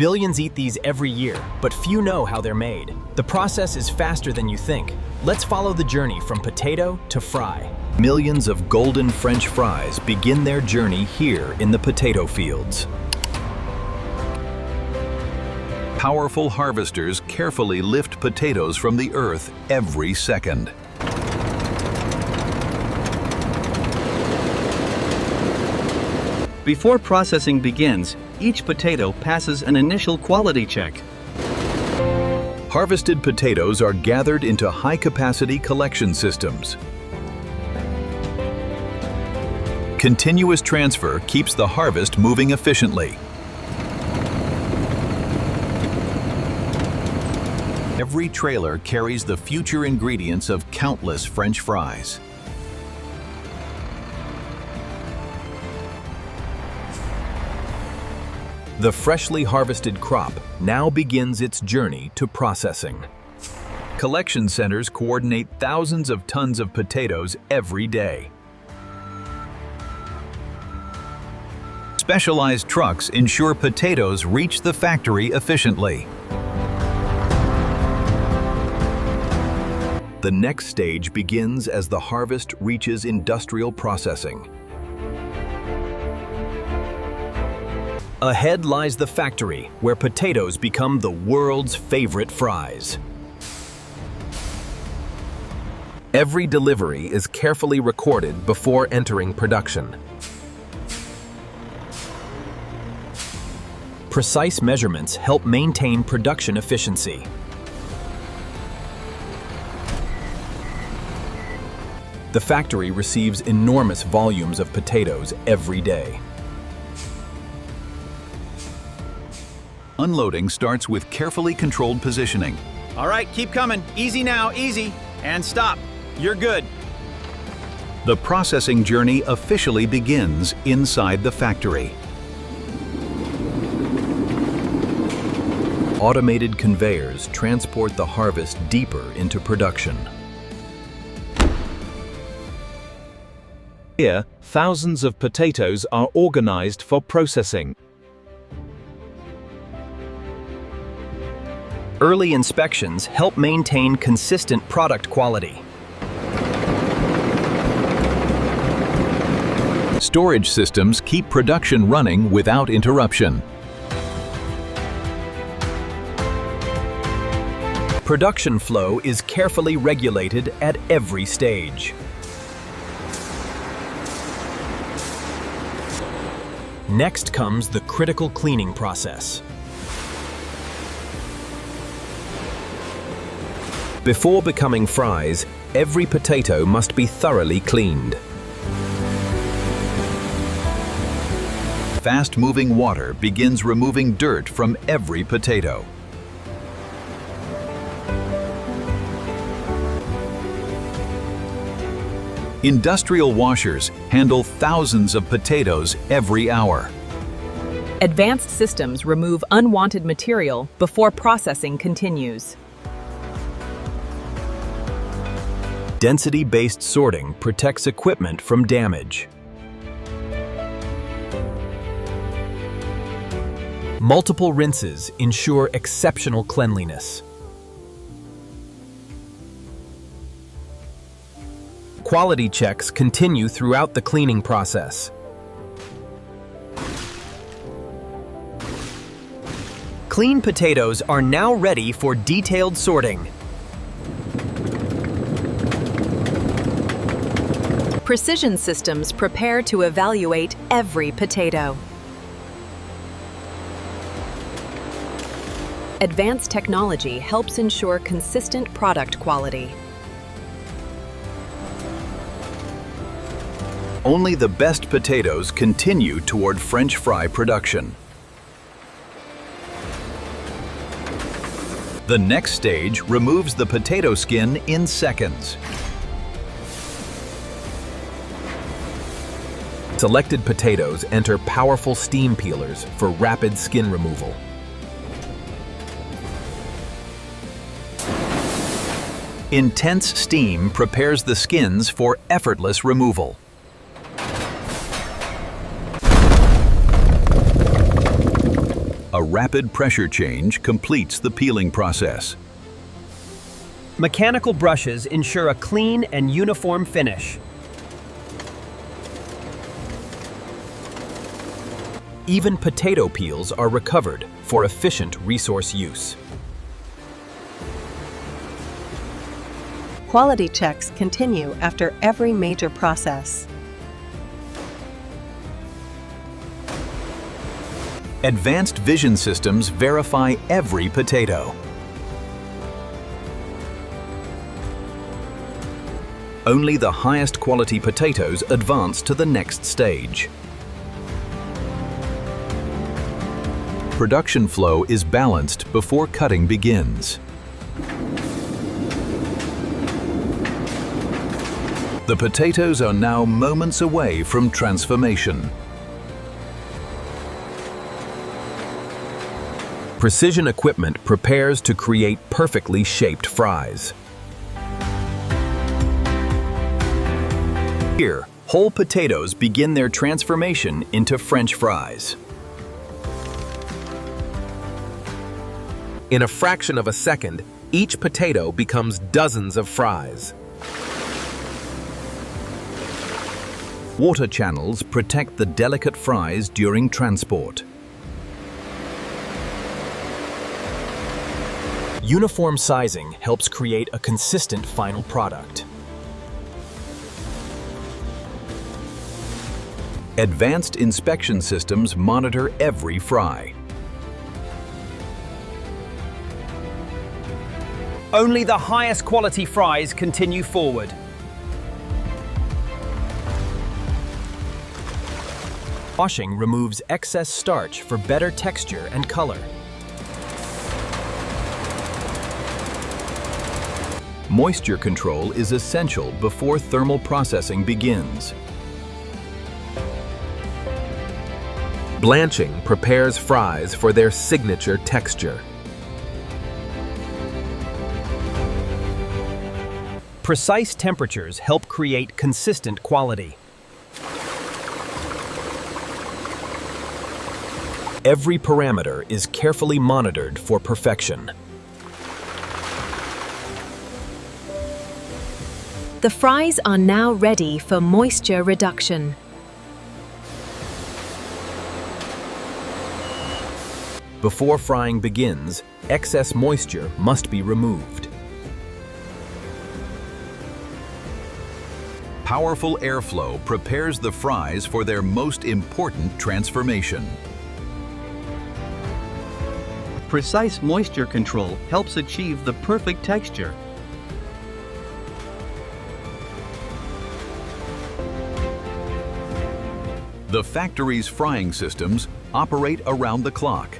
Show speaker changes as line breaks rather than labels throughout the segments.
Billions eat these every year, but few know how they're made. The process is faster than you think. Let's follow the journey from potato to fry. Millions of golden French fries begin their journey here in the potato fields. Powerful harvesters carefully lift potatoes from the earth every second.
Before processing begins, each potato passes an initial quality check.
Harvested potatoes are gathered into high-capacity collection systems. Continuous transfer keeps the harvest moving efficiently. Every trailer carries the future ingredients of countless French fries. The freshly harvested crop now begins its journey to processing. Collection centers coordinate thousands of tons of potatoes every day. Specialized trucks ensure potatoes reach the factory efficiently. The next stage begins as the harvest reaches industrial processing. Ahead lies the factory, where potatoes become the world's favorite fries. Every delivery is carefully recorded before entering production. Precise measurements help maintain production efficiency. The factory receives enormous volumes of potatoes every day. Unloading starts with carefully controlled positioning.
All right, keep coming. Easy now, easy. And stop. You're good.
The processing journey officially begins inside the factory. Automated conveyors transport the harvest deeper into production.
Here, thousands of potatoes are organized for processing.
Early inspections help maintain consistent product quality.
Storage systems keep production running without interruption.
Production flow is carefully regulated at every stage. Next comes the critical cleaning process. Before becoming fries, every potato must be thoroughly cleaned.
Fast-moving water begins removing dirt from every potato. Industrial washers handle thousands of potatoes every hour.
Advanced systems remove unwanted material before processing continues.
Density-based sorting protects equipment from damage. Multiple rinses ensure exceptional cleanliness. Quality checks continue throughout the cleaning process. Clean potatoes are now ready for detailed sorting.
Precision systems prepare to evaluate every potato. Advanced technology helps ensure consistent product quality.
Only the best potatoes continue toward French fry production. The next stage removes the potato skin in seconds. Selected potatoes enter powerful steam peelers for rapid skin removal. Intense steam prepares the skins for effortless removal. A A rapid pressure change completes the peeling process.
Mechanical brushes ensure a clean and uniform finish.
Even potato peels are recovered for efficient resource use.
Quality checks continue after every major process.
Advanced vision systems verify every potato. Only the highest quality potatoes advance to the next stage. Production flow is balanced before cutting begins. The potatoes are now moments away from transformation. Precision equipment prepares to create perfectly shaped fries. Here, whole potatoes begin their transformation into French fries.
In a fraction of a second, each potato becomes dozens of fries.
Water channels protect the delicate fries during transport.
Uniform sizing helps create a consistent final product.
Advanced inspection systems monitor every fry.
Only the highest quality fries continue forward.
Washing removes excess starch for better texture and color.
Moisture control is essential before thermal processing begins.
Blanching prepares fries for their signature texture.
Precise temperatures help create consistent quality.
Every parameter is carefully monitored for perfection.
The fries are now ready for moisture reduction.
Before frying begins, excess moisture must be removed.
Powerful airflow prepares the fries for their most important transformation.
Precise moisture control helps achieve the perfect texture.
The factory's frying systems operate around the clock.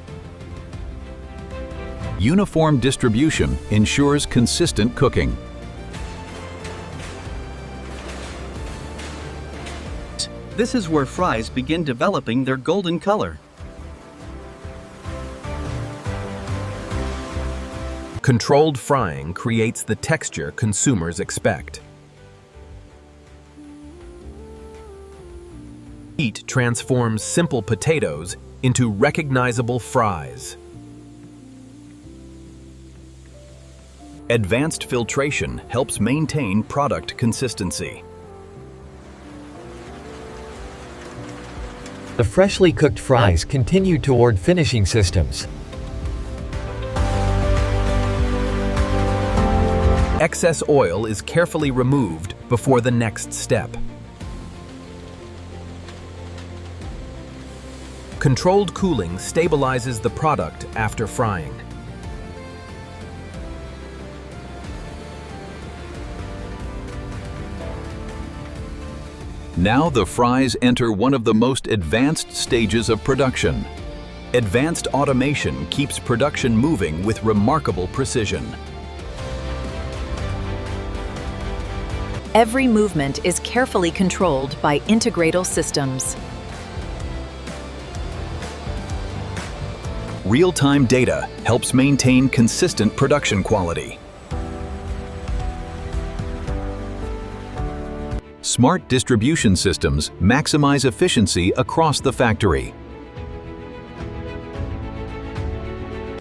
Uniform distribution ensures consistent cooking.
This is where fries begin developing their golden color.
Controlled frying creates the texture consumers expect. Heat transforms simple potatoes into recognizable fries. Advanced filtration helps maintain product consistency.
The freshly cooked fries continue toward finishing systems.
Excess oil is carefully removed before the next step. Controlled cooling stabilizes the product after frying.
Now the fries enter one of the most advanced stages of production. Advanced automation keeps production moving with remarkable precision.
Every movement is carefully controlled by Integradal systems.
Real-time data helps maintain consistent production quality. Smart distribution systems maximize efficiency across the factory.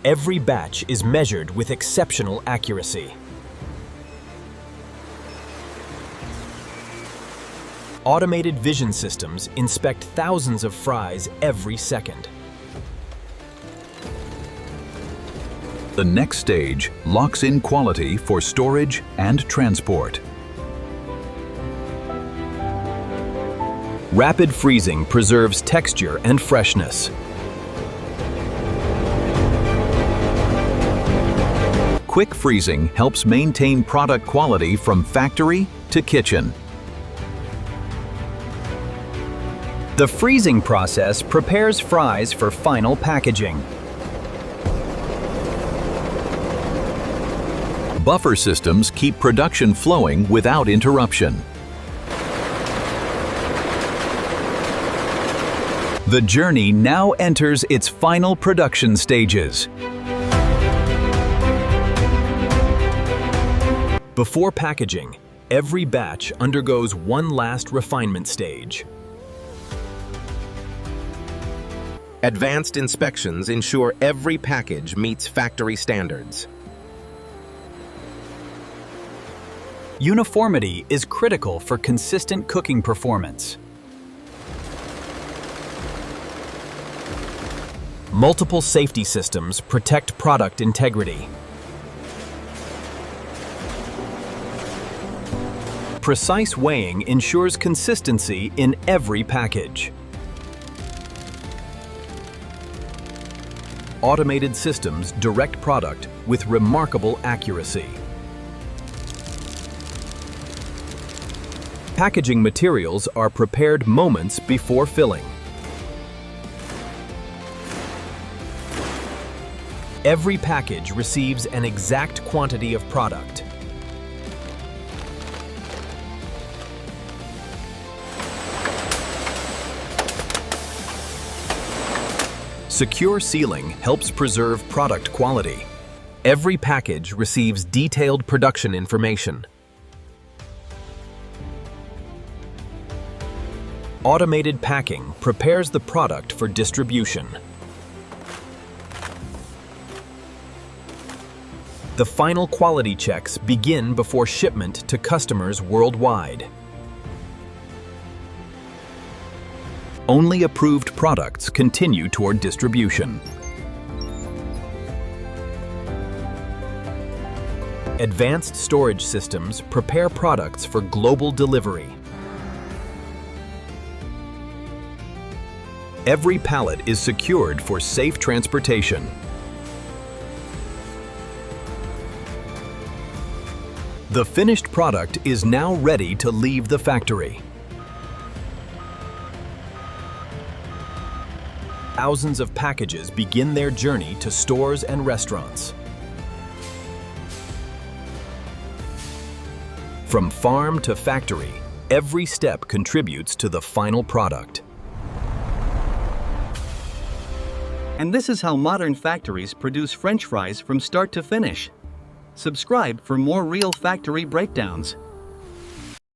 Every batch is measured with exceptional accuracy. Automated vision systems inspect thousands of fries every second.
The next stage locks in quality for storage and transport.
Rapid freezing preserves texture and freshness.
Quick freezing helps maintain product quality from factory to kitchen.
The freezing process prepares fries for final packaging.
Buffer systems keep production flowing without interruption. The journey now enters its final production stages.
Before packaging, every batch undergoes one last refinement stage.
Advanced inspections ensure every package meets factory standards.
Uniformity is critical for consistent cooking performance. Multiple safety systems protect product integrity. Precise weighing ensures consistency in every package. Automated systems direct product with remarkable accuracy. Packaging materials are prepared moments before filling. Every package receives an exact quantity of product. Secure sealing helps preserve product quality. Every package receives detailed production information. Automated packing prepares the product for distribution. The final quality checks begin before shipment to customers worldwide.
Only approved products continue toward distribution.
Advanced storage systems prepare products for global delivery. Every pallet is secured for safe transportation. The finished product is now ready to leave the factory. Thousands of packages begin their journey to stores and restaurants. From farm to factory, every step contributes to the final product.
And this is how modern factories produce French fries from start to finish. Subscribe for more real factory breakdowns.